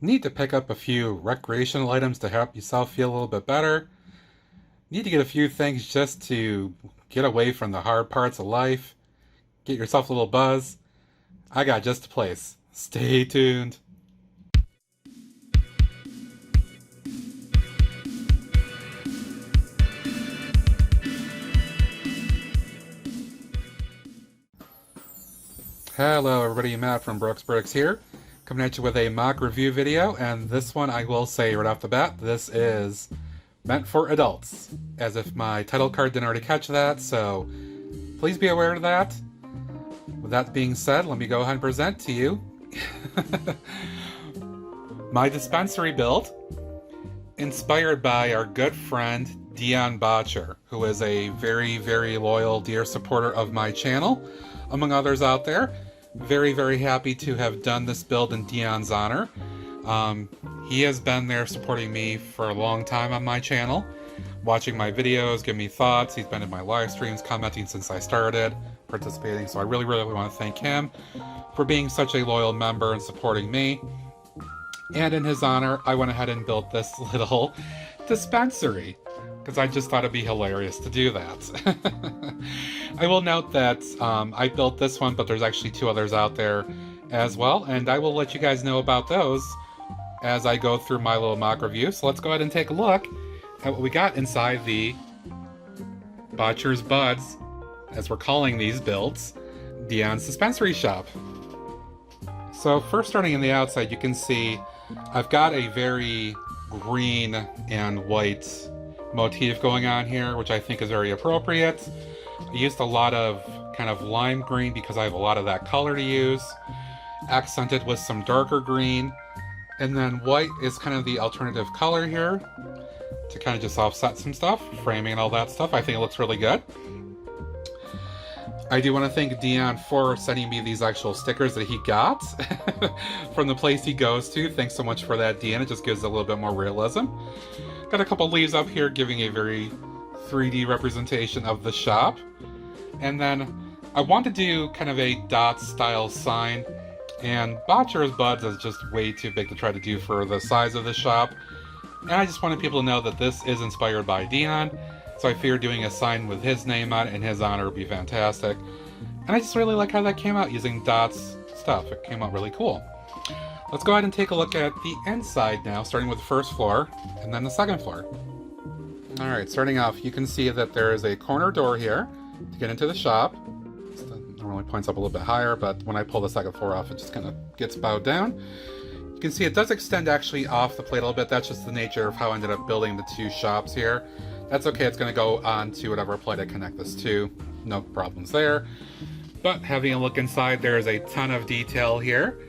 Need to pick up a few recreational items to help yourself feel a little bit better. Need to get a few things just to get away from the hard parts of life. Get yourself a little buzz. I got just the place. Stay tuned. Hello everybody, Matt from Brooks Bricks here, coming at you with a mock review video, and this one I will say right off the bat, this is meant for adults, as if my title card didn't already catch that, so please be aware of that. With that being said, let me go ahead and present to you my dispensary build, inspired by our good friend Bottcher, who is a very, very loyal, dear supporter of my channel, among others out there. Very, very happy to have done this build in Dion's honor. He has been there supporting me for a long time on my channel, watching my videos, giving me thoughts. He's been in my live streams, commenting since I started, participating. So I really, really want to thank him for being such a loyal member and supporting me. And in his honor, I went ahead and built this little dispensary, because I just thought it'd be hilarious to do that. I will note that I built this one, but there's actually two others out there as well, and I will let you guys know about those as I go through my little mock review. So let's go ahead and take a look at what we got inside the Bottcher's Budz, as we're calling these builds, Dion's dispensary shop. So first, starting in the outside, you can see I've got a very green and white motif going on here, which I think is very appropriate. I used a lot of kind of lime green because I have a lot of that color to use, accented with some darker green, and then white is kind of the alternative color here to kind of just offset some stuff, framing and all that stuff. I think it looks really good. I do want to thank Dion for sending me these actual stickers that he got from the place he goes to. Thanks so much for that, Dion. It just gives it a little bit more realism. Got a couple leaves up here giving a very 3D representation of the shop. And then I want to do kind of a dot style sign, and Bottcher's Budz is just way too big to try to do for the size of the shop. And I just wanted people to know that this is inspired by Dion, so I figured doing a sign with his name on it in his honor would be fantastic. And I just really like how that came out using Dot's stuff. It came out really cool. Let's go ahead and take a look at the inside now, starting with the first floor and then the second floor. Alright, starting off, you can see that there is a corner door here to get into the shop. It normally points up a little bit higher, but when I pull the second floor off, it just kind of gets bowed down. You can see it does extend actually off the plate a little bit. That's just the nature of how I ended up building the two shops here. That's okay, it's going to go on to whatever plate I connect this to. No problems there. But having a look inside, there is a ton of detail here.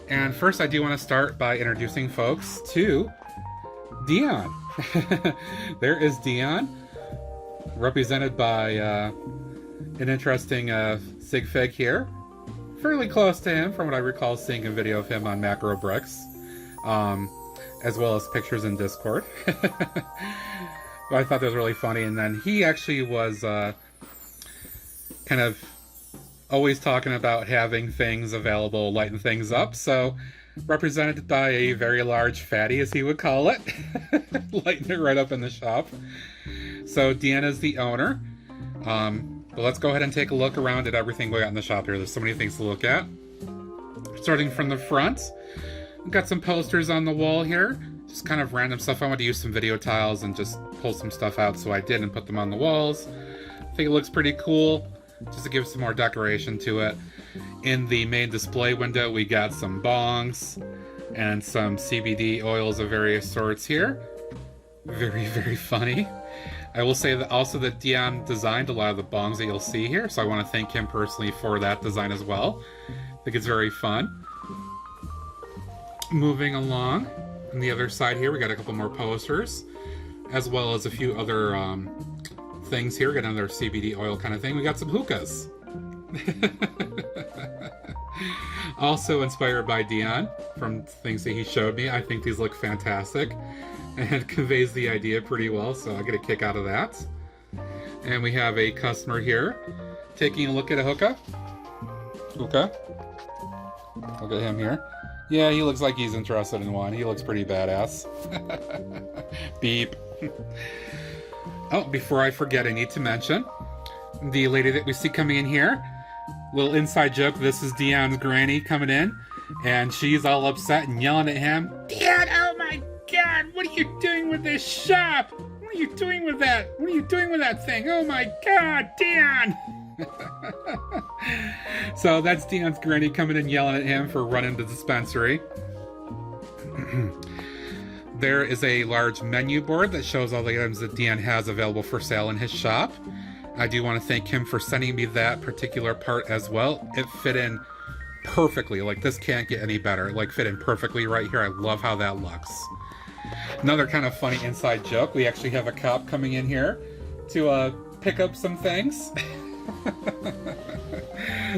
And first, I do want to start by introducing folks to Dion. There is Dion, represented by an interesting sig fig here. Fairly close to him from what I recall seeing a video of him on Macro Bricks, as well as pictures in Discord. But I thought that was really funny. And then he actually was kind of always talking about having things available, lighten things up. So, represented by a very large fatty, as he would call it. Lighten it right up in the shop. So, Deanna's the owner. But let's go ahead and take a look around at everything we got in the shop here. There's so many things to look at. Starting from the front, we've got some posters on the wall here. Just kind of random stuff. I wanted to use some video tiles and just pull some stuff out, so I did and put them on the walls. I think it looks pretty cool, just to give some more decoration to it. In the main display window, we got some bongs and some CBD oils of various sorts here. Very, very funny. I will say that also that Dion designed a lot of the bongs that you'll see here, so I want to thank him personally for that design as well. I think it's very fun. Moving along, on the other side here, we got a couple more posters, as well as a few other things here. We got another CBD oil kind of thing. We got some hookahs. Also inspired by Dion from things that he showed me. I think these look fantastic and it conveys the idea pretty well, so I get a kick out of that. And we have a customer here taking a look at a hookah. Look at him here. Yeah, he looks like he's interested in one. He looks pretty badass. Beep. Oh, before I forget, I need to mention the lady that we see coming in here. Little inside joke, this is Dion's granny coming in, and she's all upset and yelling at him. Dion, oh my god, what are you doing with this shop? What are you doing with that? What are you doing with that thing? Oh my god, Dion! So that's Dion's granny coming in yelling at him for running the dispensary. There is a large menu board that shows all the items that Dion has available for sale in his shop. I do want to thank him for sending me that particular part as well. It fit in perfectly. Like, this can't get any better. Like, fit in perfectly right here. I love how that looks. Another kind of funny inside joke. We actually have a cop coming in here to pick up some things.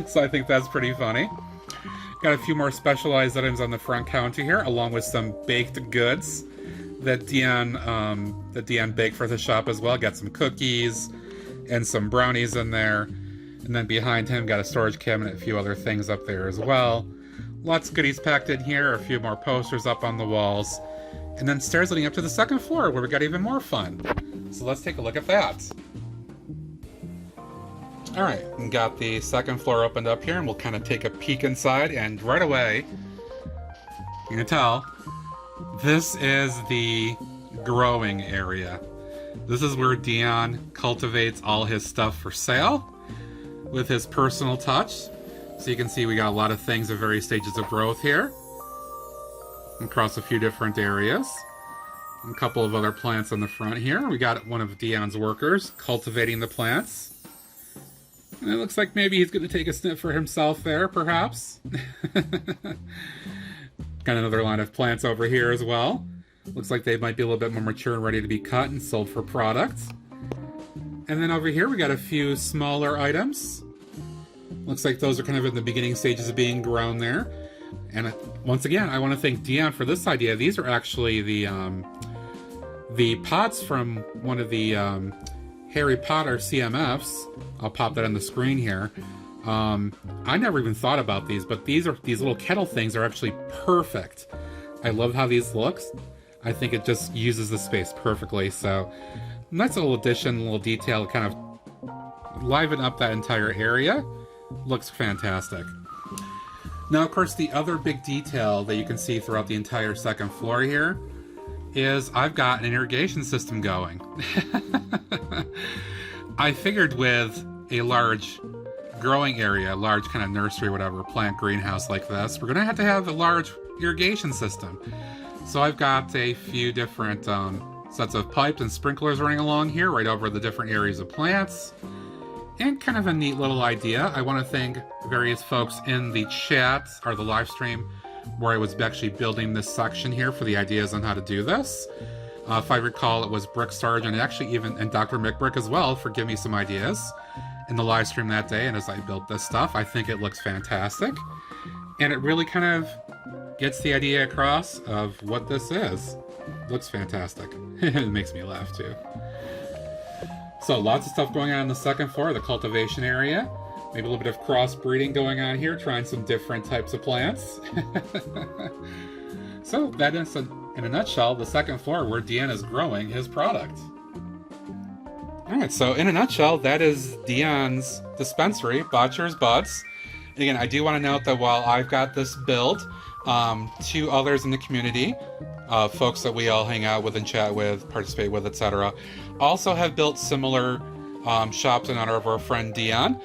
So I think that's pretty funny. Got a few more specialized items on the front counter here, along with some baked goods that Dion baked for the shop as well. Got some cookies and some brownies in there. And then behind him, got a storage cabinet, a few other things up there as well. Lots of goodies packed in here, a few more posters up on the walls. And then stairs leading up to the second floor, where we got even more fun. So let's take a look at that. Alright, we got the second floor opened up here, and we'll kind of take a peek inside, and right away, you can tell, this is the growing area. This is where Dion cultivates all his stuff for sale, with his personal touch. So you can see we got a lot of things at various stages of growth here, across a few different areas. A couple of other plants on the front here. We got one of Dion's workers cultivating the plants. And it looks like maybe he's going to take a sniff for himself there, perhaps. Got another line of plants over here as well. Looks like they might be a little bit more mature and ready to be cut and sold for product. And then over here we got a few smaller items. Looks like those are kind of in the beginning stages of being grown there. And once again, I want to thank Dion for this idea. These are actually the pots from one of the Harry Potter CMFs. I'll pop that on the screen here. I never even thought about these, but these little kettle things are actually perfect. I love how these look. I think it just uses the space perfectly. So nice little addition, little detail, kind of liven up that entire area. Looks fantastic. Now, of course, the other big detail that you can see throughout the entire second floor here is I've got an irrigation system going. I figured with a large growing area, a large kind of nursery, whatever, plant greenhouse like this, we're going to have a large irrigation system. So I've got a few different sets of pipes and sprinklers running along here, right over the different areas of plants. And kind of a neat little idea. I want to thank various folks in the chat, or the live stream, where I was actually building this section here for the ideas on how to do this. If I recall, it was Brick Sarge and Dr. McBrick as well for giving me some ideas in the live stream that day. And as I built this stuff, I think it looks fantastic. And it really kind of gets the idea across of what this is. It looks fantastic. It makes me laugh too. So lots of stuff going on the second floor, the cultivation area. Maybe a little bit of crossbreeding going on here, trying some different types of plants. So that is, in a nutshell, the second floor where Dion is growing his product. Alright, so in a nutshell, that is Dion's dispensary, Bottcher's Budz. Again, I do want to note that while I've got this build, two others in the community, folks that we all hang out with and chat with, participate with, etc., also have built similar shops in honor of our friend Dion.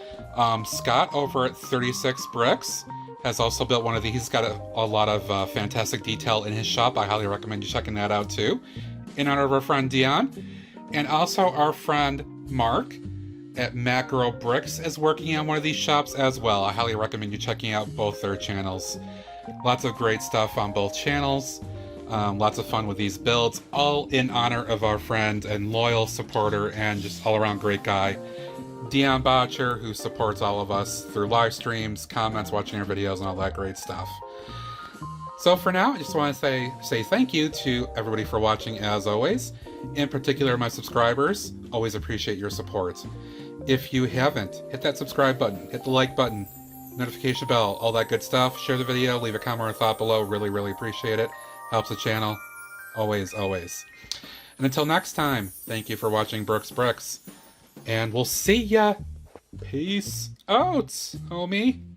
Scott over at 36 Bricks has also built one of these. He's got a lot of fantastic detail in his shop. I highly recommend you checking that out too, in honor of our friend Dion. And also our friend Mark at Macro Bricks is working on one of these shops as well. I highly recommend you checking out both their channels. Lots of great stuff on both channels. Lots of fun with these builds, all in honor of our friend and loyal supporter and just all-around great guy, Dion Bottcher, who supports all of us through live streams, comments, watching our videos, and all that great stuff. So for now, I just want to say thank you to everybody for watching, as always. In particular, my subscribers. Always appreciate your support. If you haven't, hit that subscribe button, hit the like button, notification bell, all that good stuff. Share the video, leave a comment or a thought below. Really, really appreciate it. Helps the channel. Always, always. And until next time, thank you for watching Brooks Bricks. And we'll see ya. Peace out, homie.